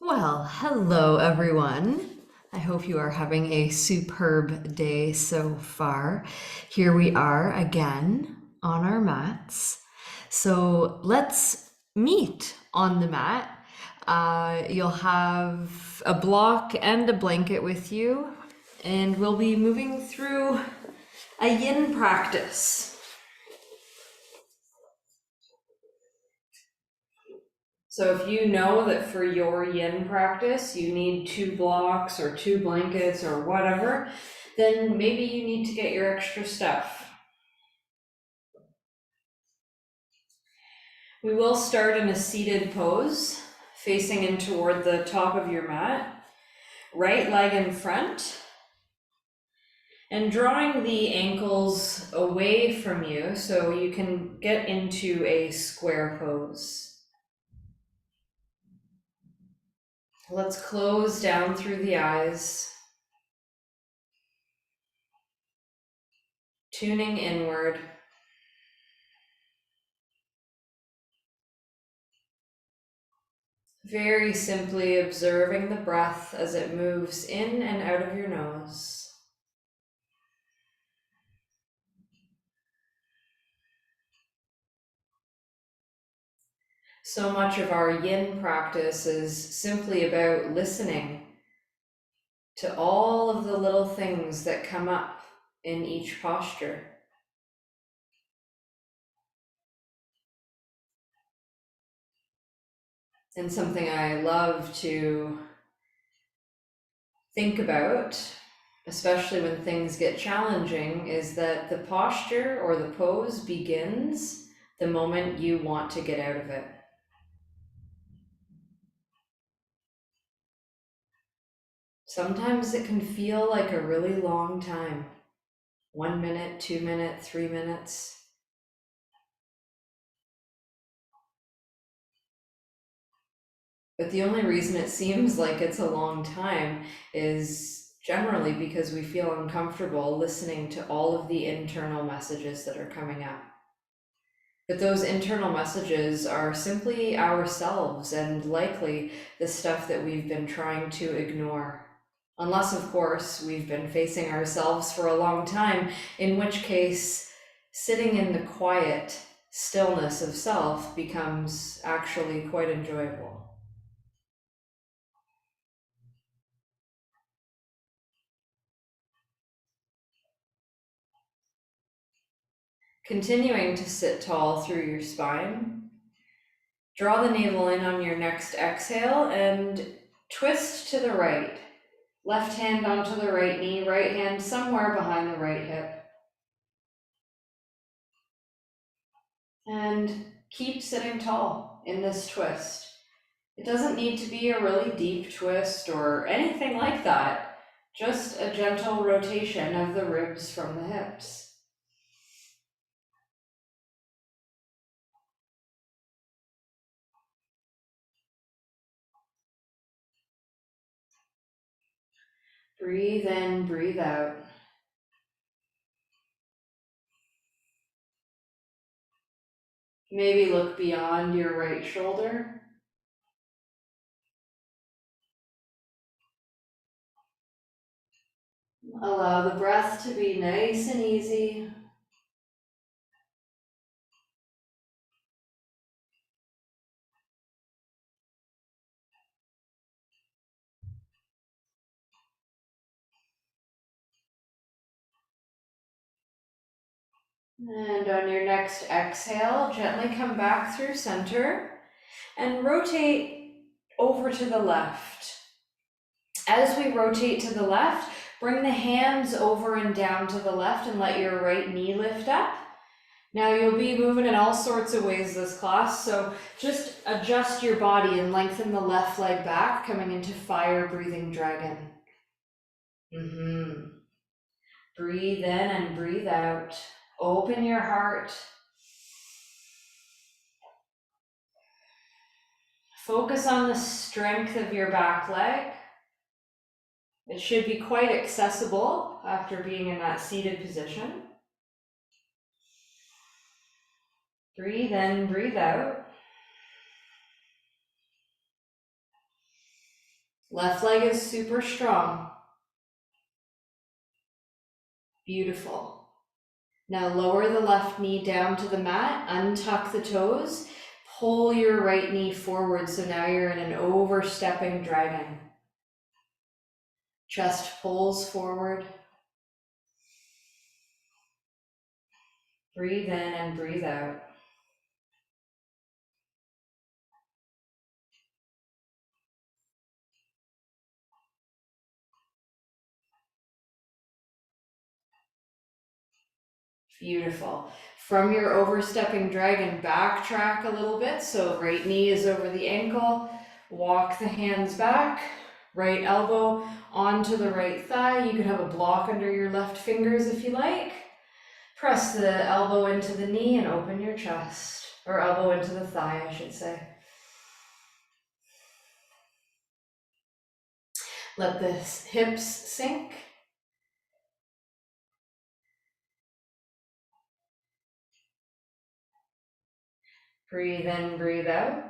Well, hello everyone. I hope you are having a superb day so far. Here we are again on our mats. So let's meet on the mat. You'll have a block and a blanket with you, and we'll be moving through a yin practice. So if you know that for your yin practice you need 2 blocks or 2 blankets or whatever, then maybe you need to get your extra stuff. We will start in a seated pose, facing in toward the top of your mat, right leg in front, and drawing the ankles away from you so you can get into a square pose. Let's close down through the eyes, tuning inward. Very simply observing the breath as it moves in and out of your nose. So much of our yin practice is simply about listening to all of the little things that come up in each posture. And something I love to think about, especially when things get challenging, is that the posture or the pose begins the moment you want to get out of it. Sometimes it can feel like a really long time. 1 minute, 2 minutes, 3 minutes. But the only reason it seems like it's a long time is generally because we feel uncomfortable listening to all of the internal messages that are coming up. But those internal messages are simply ourselves and likely the stuff that we've been trying to ignore. Unless, of course, we've been facing ourselves for a long time, in which case, sitting in the quiet stillness of self becomes actually quite enjoyable. Continuing to sit tall through your spine, draw the navel in on your next exhale and twist to the right. Left hand onto the right knee, right hand somewhere behind the right hip. And keep sitting tall in this twist. It doesn't need to be a really deep twist or anything like that. Just a gentle rotation of the ribs from the hips. Breathe in, breathe out. Maybe look beyond your right shoulder. Allow the breath to be nice and easy. And on your next exhale, gently come back through center and rotate over to the left. As we rotate to the left, bring the hands over and down to the left and let your right knee lift up. Now you'll be moving in all sorts of ways this class, so just adjust your body and lengthen the left leg back, coming into fire breathing dragon. Breathe in and breathe out. Open your heart. Focus on the strength of your back leg. It should be quite accessible after being in that seated position. Breathe in, breathe out. Left leg is super strong. Beautiful. Now lower the left knee down to the mat, untuck the toes, pull your right knee forward, so now you're in an overstepping dragon. Chest pulls forward. Breathe in and breathe out. Beautiful. From your overstepping dragon, backtrack a little bit. So right knee is over the ankle. Walk the hands back. Right elbow onto the right thigh. You could have a block under your left fingers if you like. Press the elbow into the knee and open your chest. Or elbow into the thigh, I should say. Let the hips sink. Breathe in, breathe out.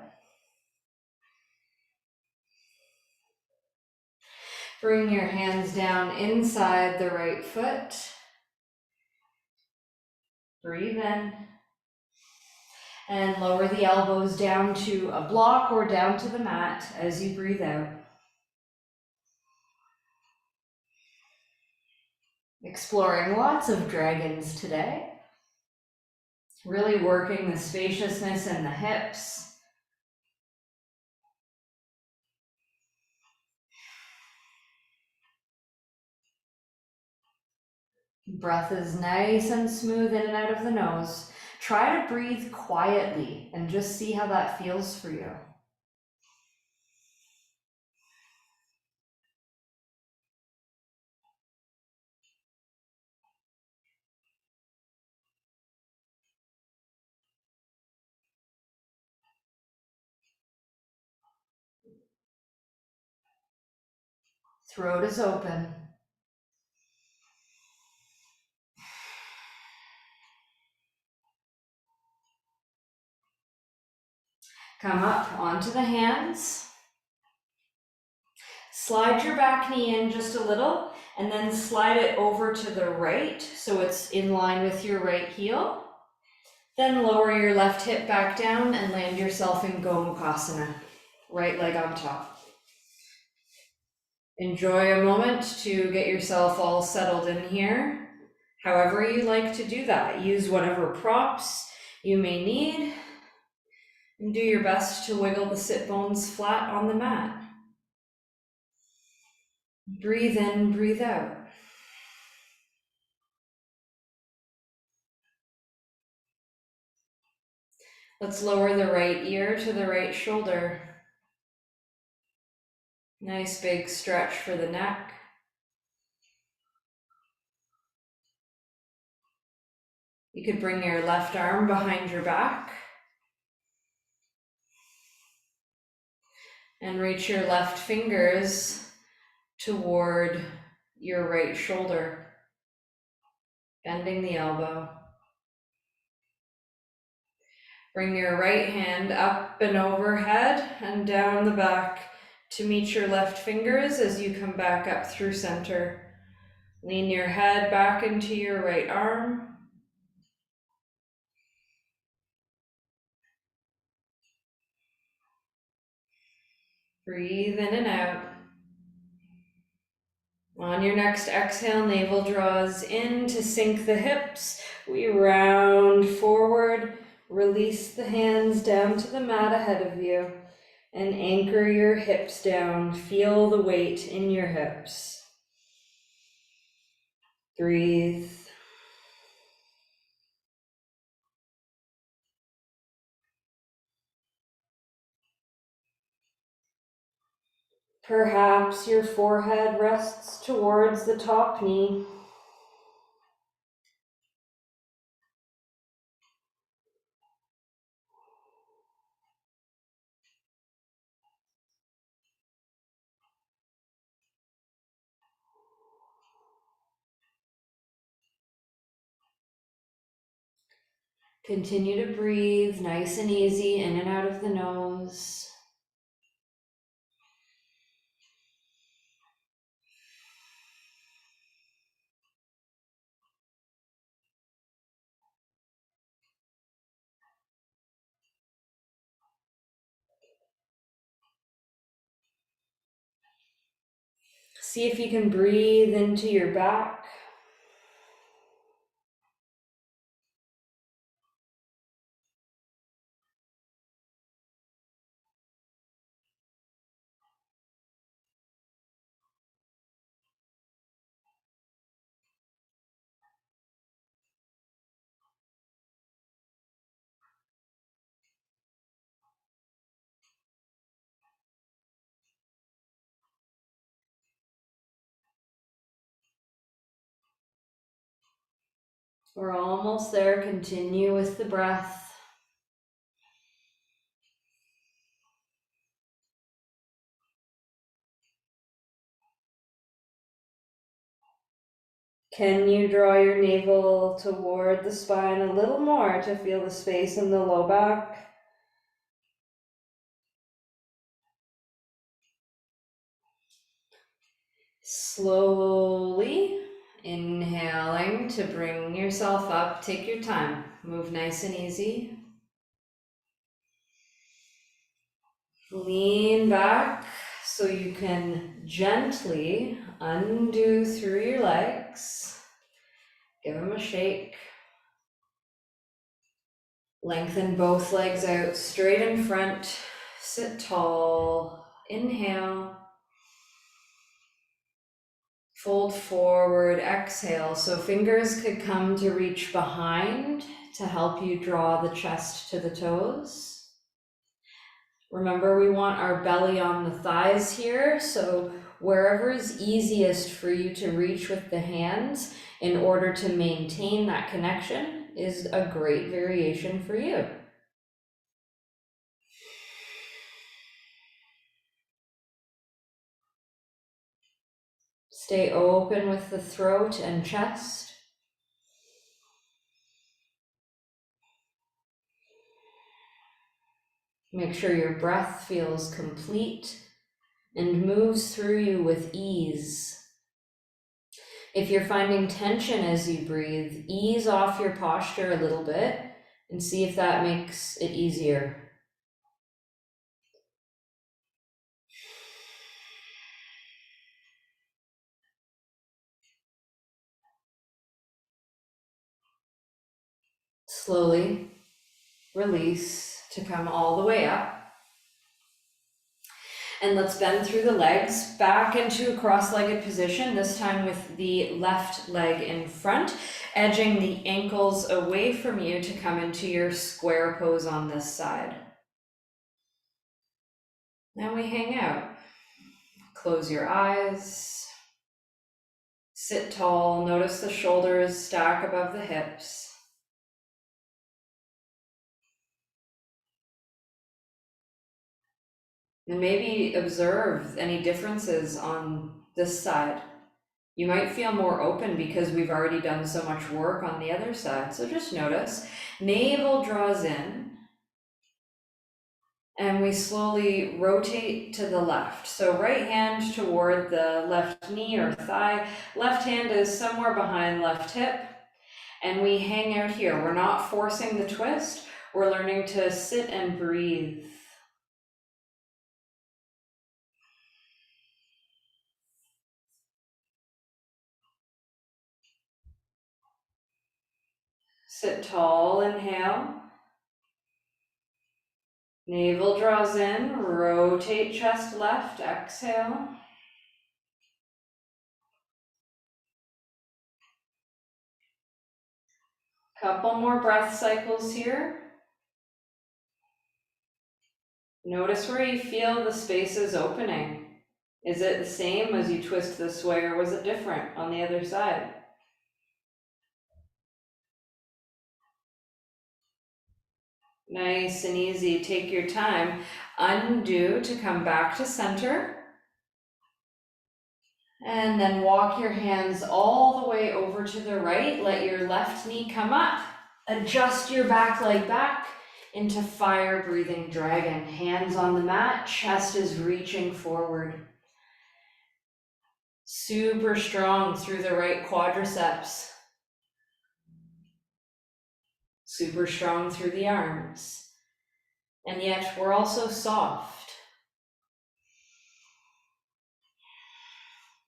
Bring your hands down inside the right foot. Breathe in. And lower the elbows down to a block or down to the mat as you breathe out. Exploring lots of dragons today. Really working the spaciousness in the hips. Breath is nice and smooth in and out of the nose. Try to breathe quietly and just see how that feels for you. Throat is open. Come up onto the hands. Slide your back knee in just a little and then slide it over to the right so it's in line with your right heel. Then lower your left hip back down and land yourself in Gomukhasana, right leg on top. Enjoy a moment to get yourself all settled in here. However you like to do that, use whatever props you may need and do your best to wiggle the sit bones flat on the mat. Breathe in, breathe out. Let's lower the right ear to the right shoulder. Nice big stretch for the neck. You could bring your left arm behind your back and reach your left fingers toward your right shoulder, bending the elbow. Bring your right hand up and overhead and down the back to meet your left fingers as you come back up through center. Lean your head back into your right arm. Breathe in and out. On your next exhale, navel draws in to sink the hips. We round forward, release the hands down to the mat ahead of you, and anchor your hips down. Feel the weight in your hips. Breathe. Perhaps your forehead rests towards the top knee. Continue to breathe nice and easy in and out of the nose. See if you can breathe into your back. We're almost there. Continue with the breath. Can you draw your navel toward the spine a little more to feel the space in the low back? Slowly inhaling to bring yourself up. Take your time. Move nice and easy. Lean back so you can gently undo through your legs. Give them a shake. Lengthen both legs out straight in front. Sit tall. Inhale. Fold forward, exhale. So fingers could come to reach behind to help you draw the chest to the toes. Remember, we want our belly on the thighs here, so wherever is easiest for you to reach with the hands in order to maintain that connection is a great variation for you. Stay open with the throat and chest. Make sure your breath feels complete and moves through you with ease. If you're finding tension as you breathe, ease off your posture a little bit and see if that makes it easier. Slowly release to come all the way up. And let's bend through the legs back into a cross-legged position, this time with the left leg in front, edging the ankles away from you to come into your square pose on this side. Now we hang out. Close your eyes. Sit tall. Notice the shoulders stack above the hips. And maybe observe any differences on this side. You might feel more open because we've already done so much work on the other side. So just notice. Navel draws in. And we slowly rotate to the left. So right hand toward the left knee or thigh. Left hand is somewhere behind left hip. And we hang out here. We're not forcing the twist. We're learning to sit and breathe. Sit tall, inhale. Navel draws in, rotate chest left, exhale. Couple more breath cycles here. Notice where you feel the spaces opening. Is it the same as you twist this way, or was it different on the other side? Nice and easy, take your time. Undo to come back to center. And then walk your hands all the way over to the right. Let your left knee come up. Adjust your back leg back into fire breathing dragon. Hands on the mat, chest is reaching forward. Super strong through the right quadriceps. Super strong through the arms. And yet we're also soft.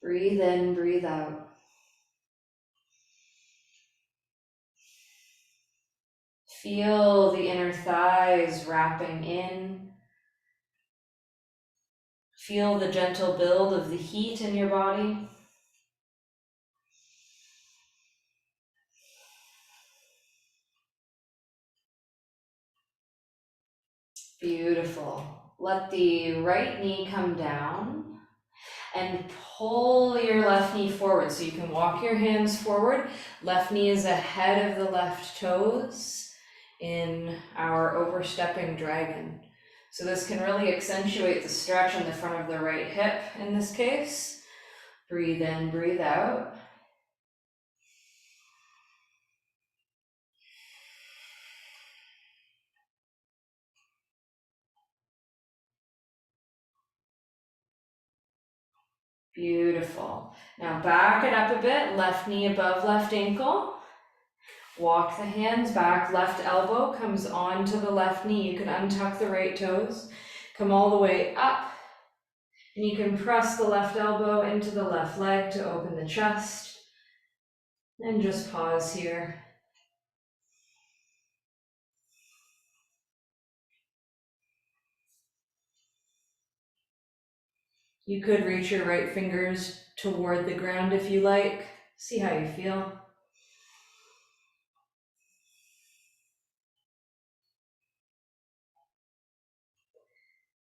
Breathe in, breathe out. Feel the inner thighs wrapping in. Feel the gentle build of the heat in your body. Beautiful. Let the right knee come down and pull your left knee forward. So you can walk your hands forward. Left knee is ahead of the left toes in our overstepping dragon. So this can really accentuate the stretch in the front of the right hip in this case. Breathe in, breathe out. Beautiful. Now back it up a bit, left knee above left ankle. Walk the hands back, left elbow comes onto the left knee. You can untuck the right toes, come all the way up, and you can press the left elbow into the left leg to open the chest. And just pause here. You could reach your right fingers toward the ground if you like. See how you feel.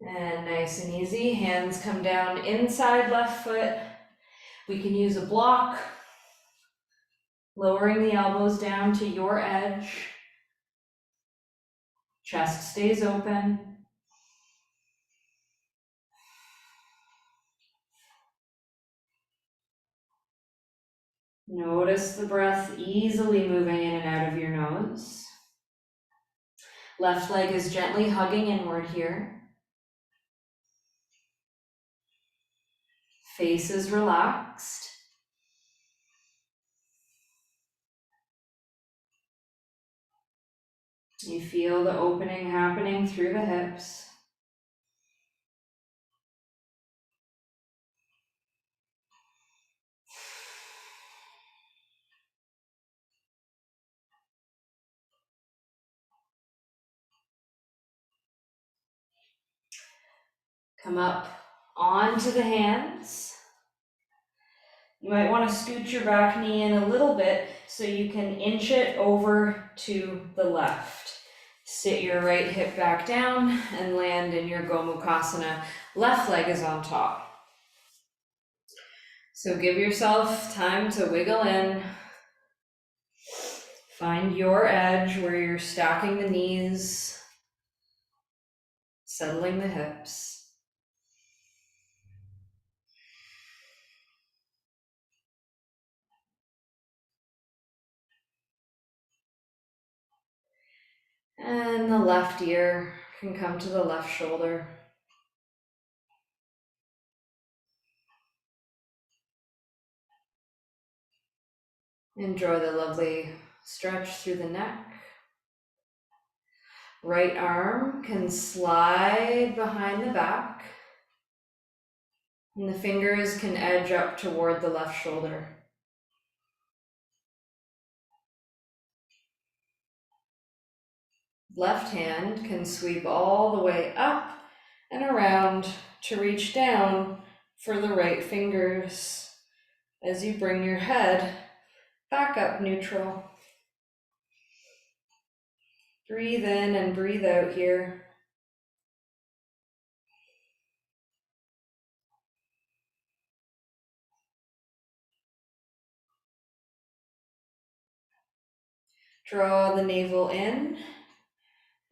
And nice and easy, hands come down inside left foot. We can use a block, lowering the elbows down to your edge. Chest stays open. Notice the breath easily moving in and out of your nose. Left leg is gently hugging inward here. Face is relaxed. You feel the opening happening through the hips. Come up onto the hands. You might want to scoot your back knee in a little bit so you can inch it over to the left. Sit your right hip back down and land in your Gomukhasana. Left leg is on top. So give yourself time to wiggle in. Find your edge where you're stacking the knees, settling the hips. And the left ear can come to the left shoulder. Enjoy the lovely stretch through the neck. Right arm can slide behind the back, and the fingers can edge up toward the left shoulder. Left hand can sweep all the way up and around to reach down for the right fingers as you bring your head back up neutral. Breathe in and breathe out here. Draw the navel in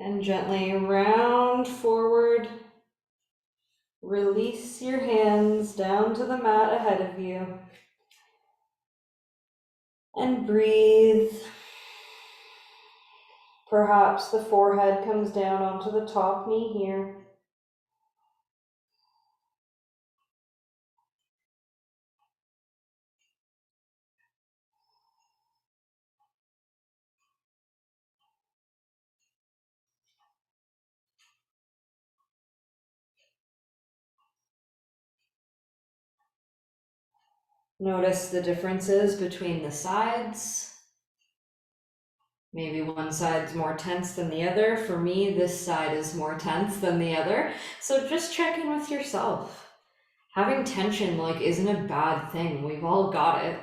and gently round forward. Release your hands down to the mat ahead of you. And breathe. Perhaps the forehead comes down onto the top knee here. Notice the differences between the sides. Maybe one side's more tense than the other. For me, this side is more tense than the other. So just check in with yourself. Having tension isn't a bad thing. We've all got it.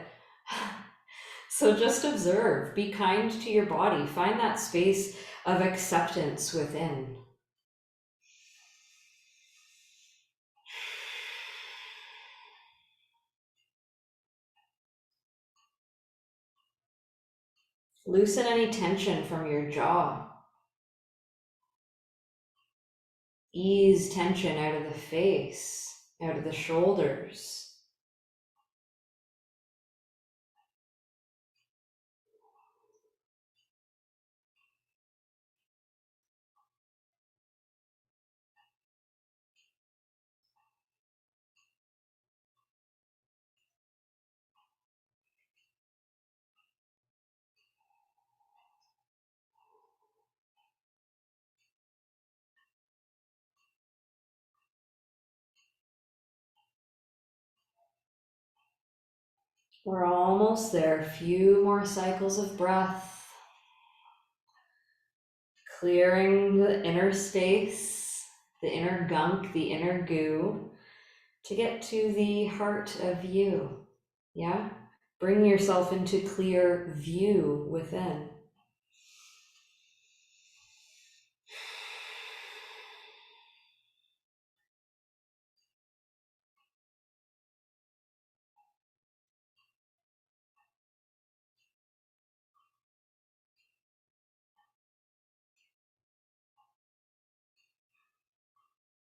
So just observe, be kind to your body, find that space of acceptance within. Loosen any tension from your jaw. Ease tension out of the face, out of the shoulders. We're almost there. A few more cycles of breath. Clearing the inner space, the inner gunk, the inner goo, to get to the heart of you. Yeah? Bring yourself into clear view within.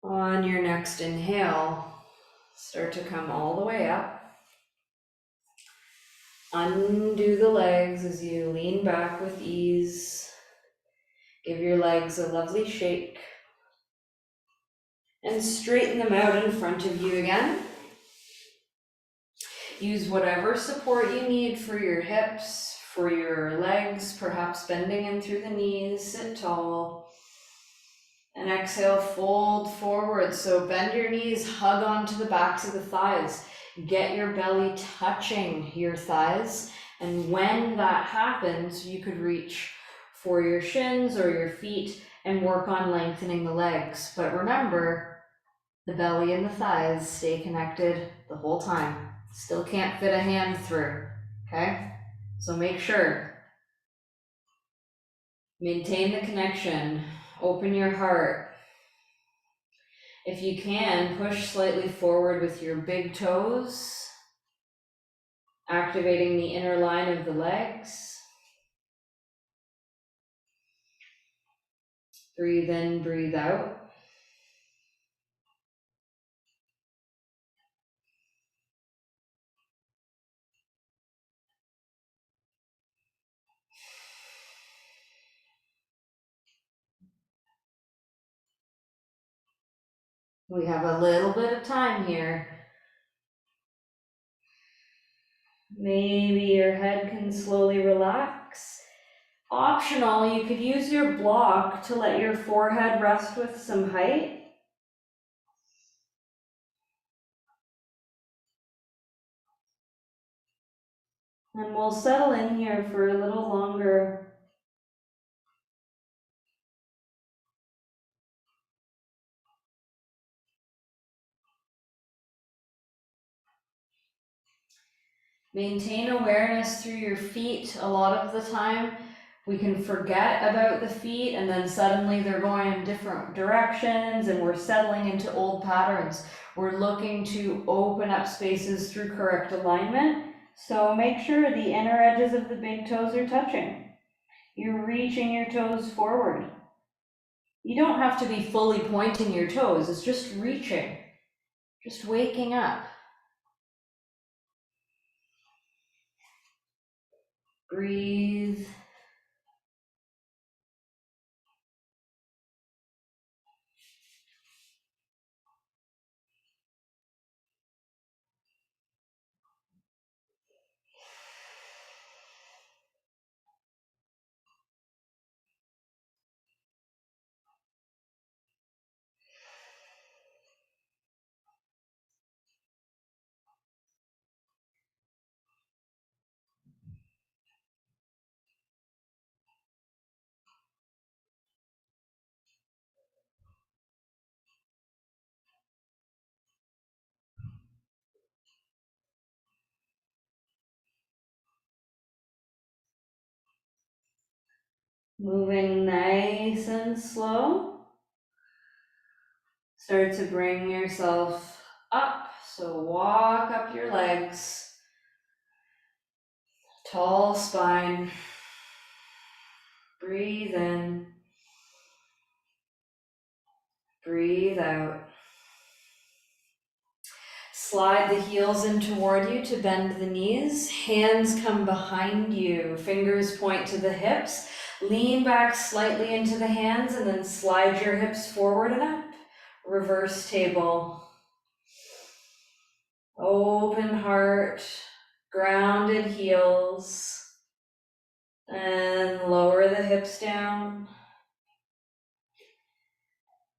On your next inhale, start to come all the way up. Undo the legs as you lean back with ease. Give your legs a lovely shake. And straighten them out in front of you again. Use whatever support you need for your hips, for your legs, perhaps bending in through the knees. Sit tall. And exhale, fold forward. So bend your knees, hug onto the backs of the thighs. Get your belly touching your thighs. And when that happens, you could reach for your shins or your feet and work on lengthening the legs. But remember, the belly and the thighs stay connected the whole time. Still can't fit a hand through, okay? So make sure. Maintain the connection. Open your heart. If you can, push slightly forward with your big toes, activating the inner line of the legs. Breathe in, breathe out. We have a little bit of time here. Maybe your head can slowly relax. Optional, you could use your block to let your forehead rest with some height. And we'll settle in here for a little longer. Maintain awareness through your feet. A lot of the time, we can forget about the feet and then suddenly they're going in different directions and we're settling into old patterns. We're looking to open up spaces through correct alignment. So make sure the inner edges of the big toes are touching. You're reaching your toes forward. You don't have to be fully pointing your toes, it's just reaching, just waking up. Breathe. Moving nice and slow. Start to bring yourself up. So walk up your legs. Tall spine. Breathe in. Breathe out. Slide the heels in toward you to bend the knees. Hands come behind you. Fingers point to the hips. Lean back slightly into the hands and then slide your hips forward and up. Reverse table. Open heart. Grounded heels. And lower the hips down.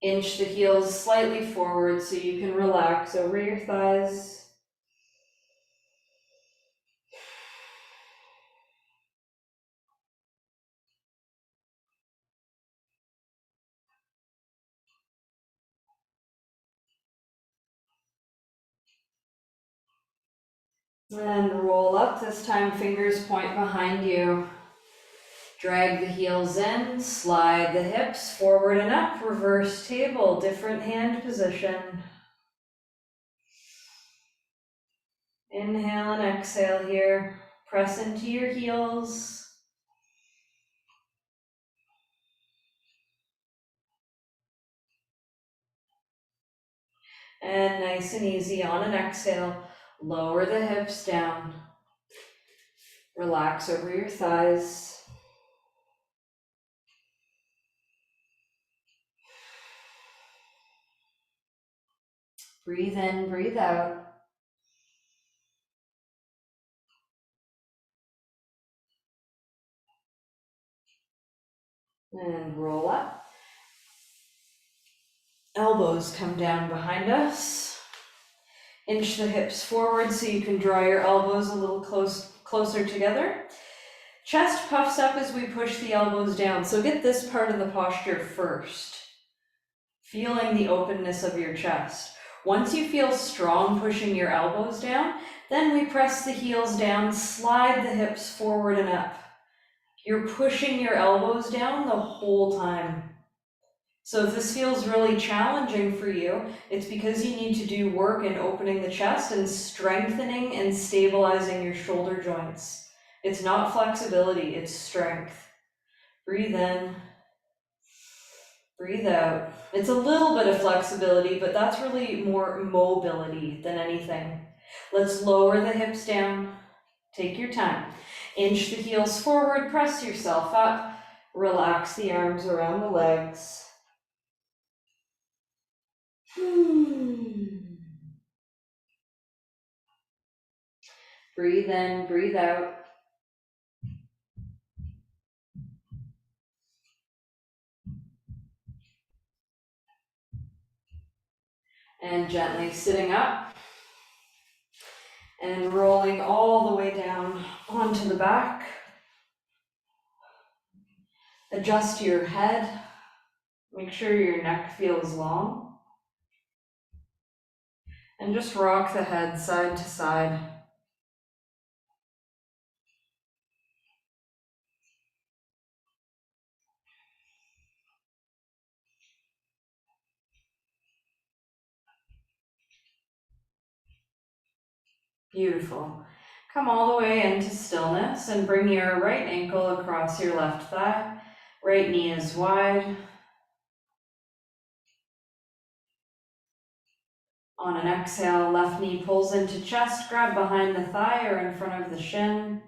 Inch the heels slightly forward so you can relax over your thighs. And roll up. This time fingers point behind you. Drag the heels in, slide the hips forward and up, reverse table, different hand position. Inhale and exhale here. Press into your heels. And nice and easy on an exhale, lower the hips down. Relax over your thighs. Breathe in, breathe out. And roll up. Elbows come down behind us. Inch the hips forward so you can draw your elbows a little closer together. Chest puffs up as we push the elbows down. So get this part of the posture first. Feeling the openness of your chest. Once you feel strong pushing your elbows down, then we press the heels down, slide the hips forward and up. You're pushing your elbows down the whole time. So if this feels really challenging for you, it's because you need to do work in opening the chest and strengthening and stabilizing your shoulder joints. It's not flexibility, it's strength. Breathe in, breathe out. It's a little bit of flexibility, but that's really more mobility than anything. Let's lower the hips down. Take your time. Inch the heels forward, press yourself up. Relax the arms around the legs. Breathe in, breathe out. And gently sitting up and rolling all the way down onto the back. Adjust your head. Make sure your neck feels long. And just rock the head side to side. Beautiful. Come all the way into stillness and bring your right ankle across your left thigh. Right knee is wide. On an exhale, left knee pulls into chest, grab behind the thigh or in front of the shin.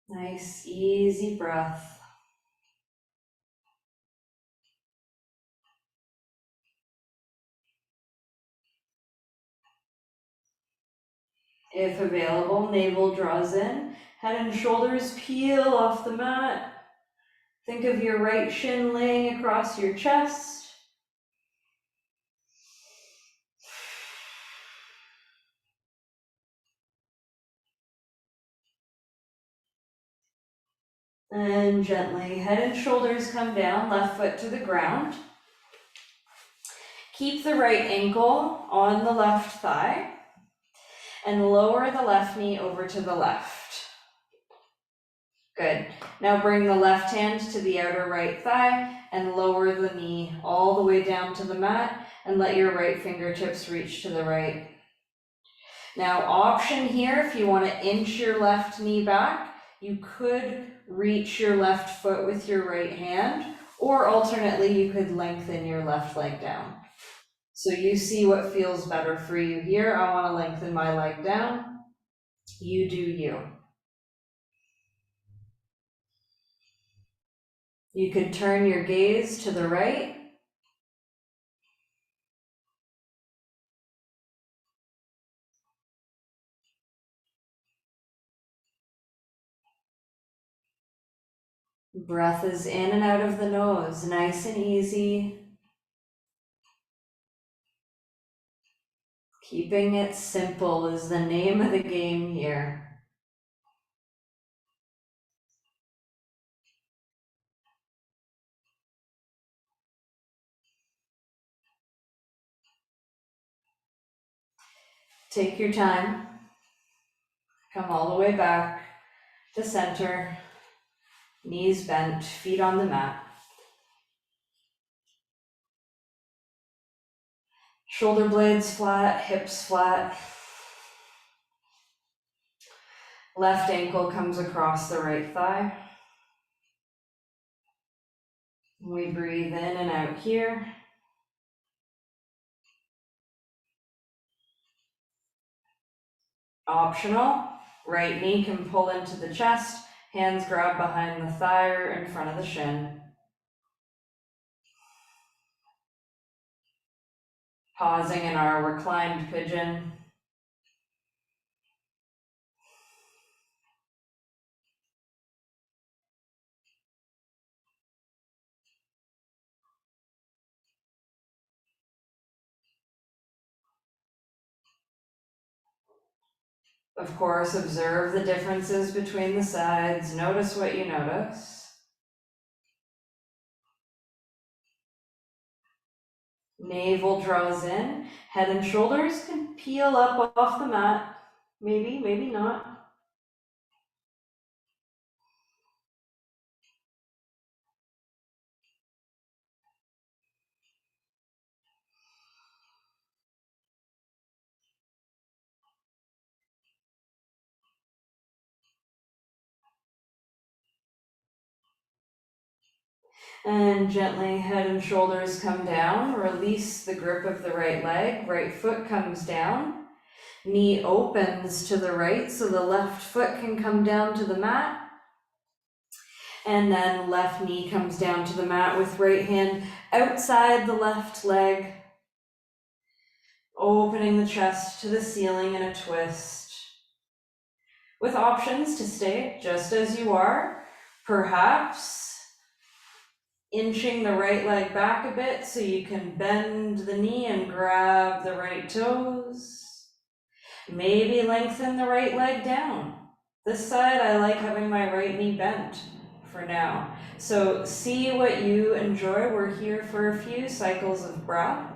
Nice, easy breath. If available, navel draws in. Head and shoulders peel off the mat. Think of your right shin laying across your chest. And gently, head and shoulders come down, left foot to the ground. Keep the right ankle on the left thigh and lower the left knee over to the left. Good. Now bring the left hand to the outer right thigh and lower the knee all the way down to the mat and let your right fingertips reach to the right. Now, option here, if you want to inch your left knee back, you could reach your left foot with your right hand, or alternately, you could lengthen your left leg down. So you see what feels better for you here. I want to lengthen my leg down. You do you. You could turn your gaze to the right. Breath is in and out of the nose, nice and easy. Keeping it simple is the name of the game here. Take your time. Come all the way back to center. Knees bent, feet on the mat. Shoulder blades flat, hips flat. Left ankle comes across the right thigh. We breathe in and out here. Optional, right knee can pull into the chest, hands grab behind the thigh or in front of the shin. Pausing in our reclined pigeon. Of course, observe the differences between the sides. Notice what you notice. Navel draws in. Head and shoulders can peel up off the mat. Maybe, maybe not. And gently, head and shoulders come down. Release the grip of the right leg. Right foot comes down. Knee opens to the right so the left foot can come down to the mat. And then left knee comes down to the mat with right hand outside the left leg. Opening the chest to the ceiling in a twist. With options to stay just as you are. Perhaps inching the right leg back a bit so you can bend the knee and grab the right toes. Maybe lengthen the right leg down. This side, I like having my right knee bent for now. So see what you enjoy. We're here for a few cycles of breath.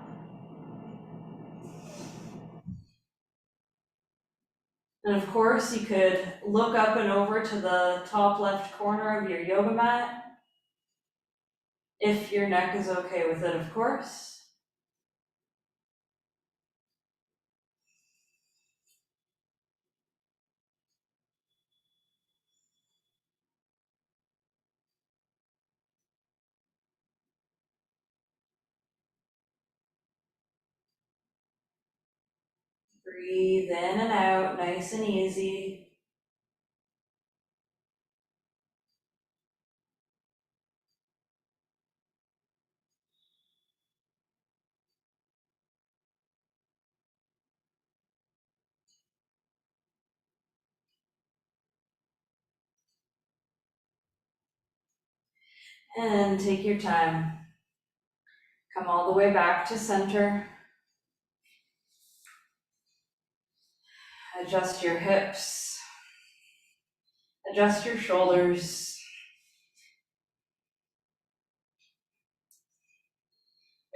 And of course, you could look up and over to the top left corner of your yoga mat, if your neck is okay with it, of course. Breathe in and out, nice and easy. And take your time. Come all the way back to center. Adjust your hips. Adjust your shoulders.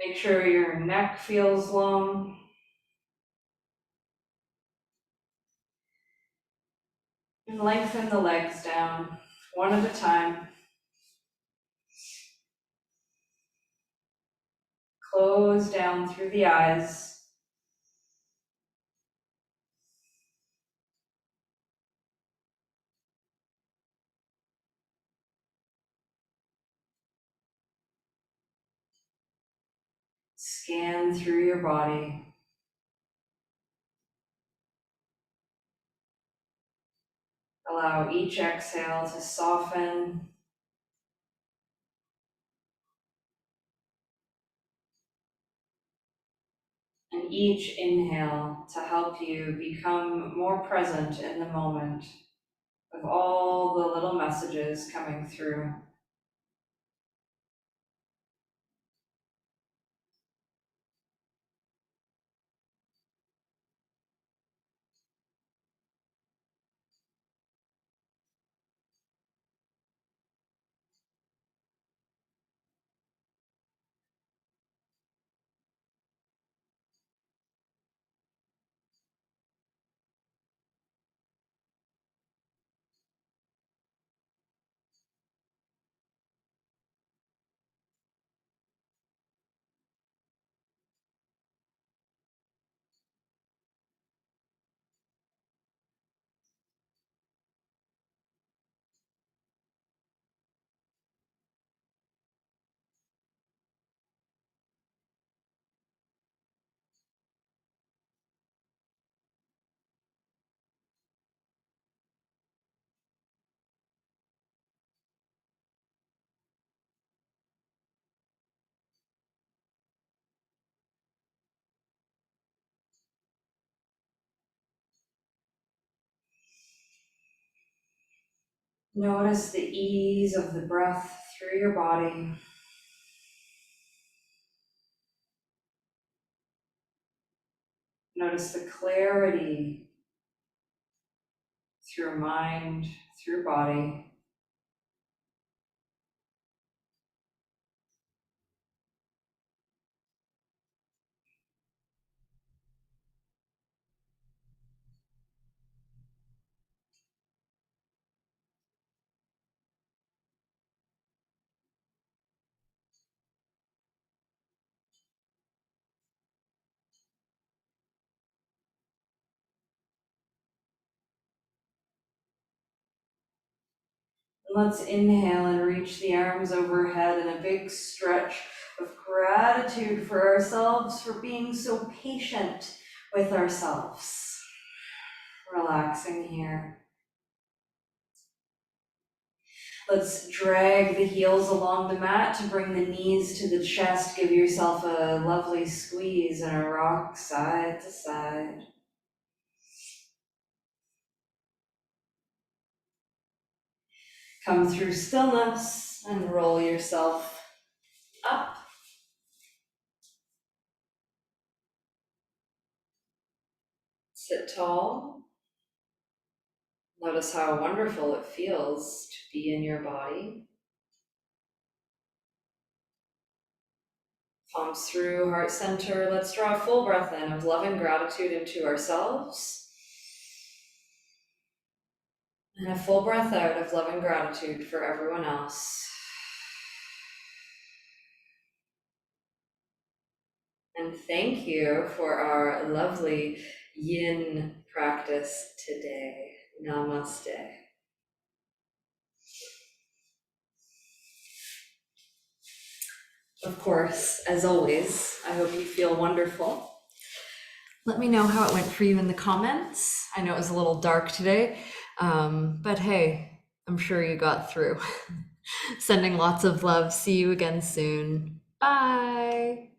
Make sure your neck feels long. And lengthen the legs down, one at a time. Close down through the eyes. Scan through your body. Allow each exhale to soften. And each inhale to help you become more present in the moment of all the little messages coming through. Notice the ease of the breath through your body. Notice the clarity through mind, through body. Let's inhale and reach the arms overhead in a big stretch of gratitude for ourselves, for being so patient with ourselves. Relaxing here. Let's drag the heels along the mat to bring the knees to the chest. Give yourself a lovely squeeze and a rock side to side. Come through stillness and roll yourself up. Sit tall. Notice how wonderful it feels to be in your body. Palms through, heart center. Let's draw a full breath in of love and gratitude into ourselves. And a full breath out of love and gratitude for everyone else. And thank you for our lovely yin practice today. Namaste. Of course, as always, I hope you feel wonderful. Let me know how it went for you in the comments. I know it was a little dark today, but hey, I'm sure you got through. Sending lots of love. See you again soon. Bye.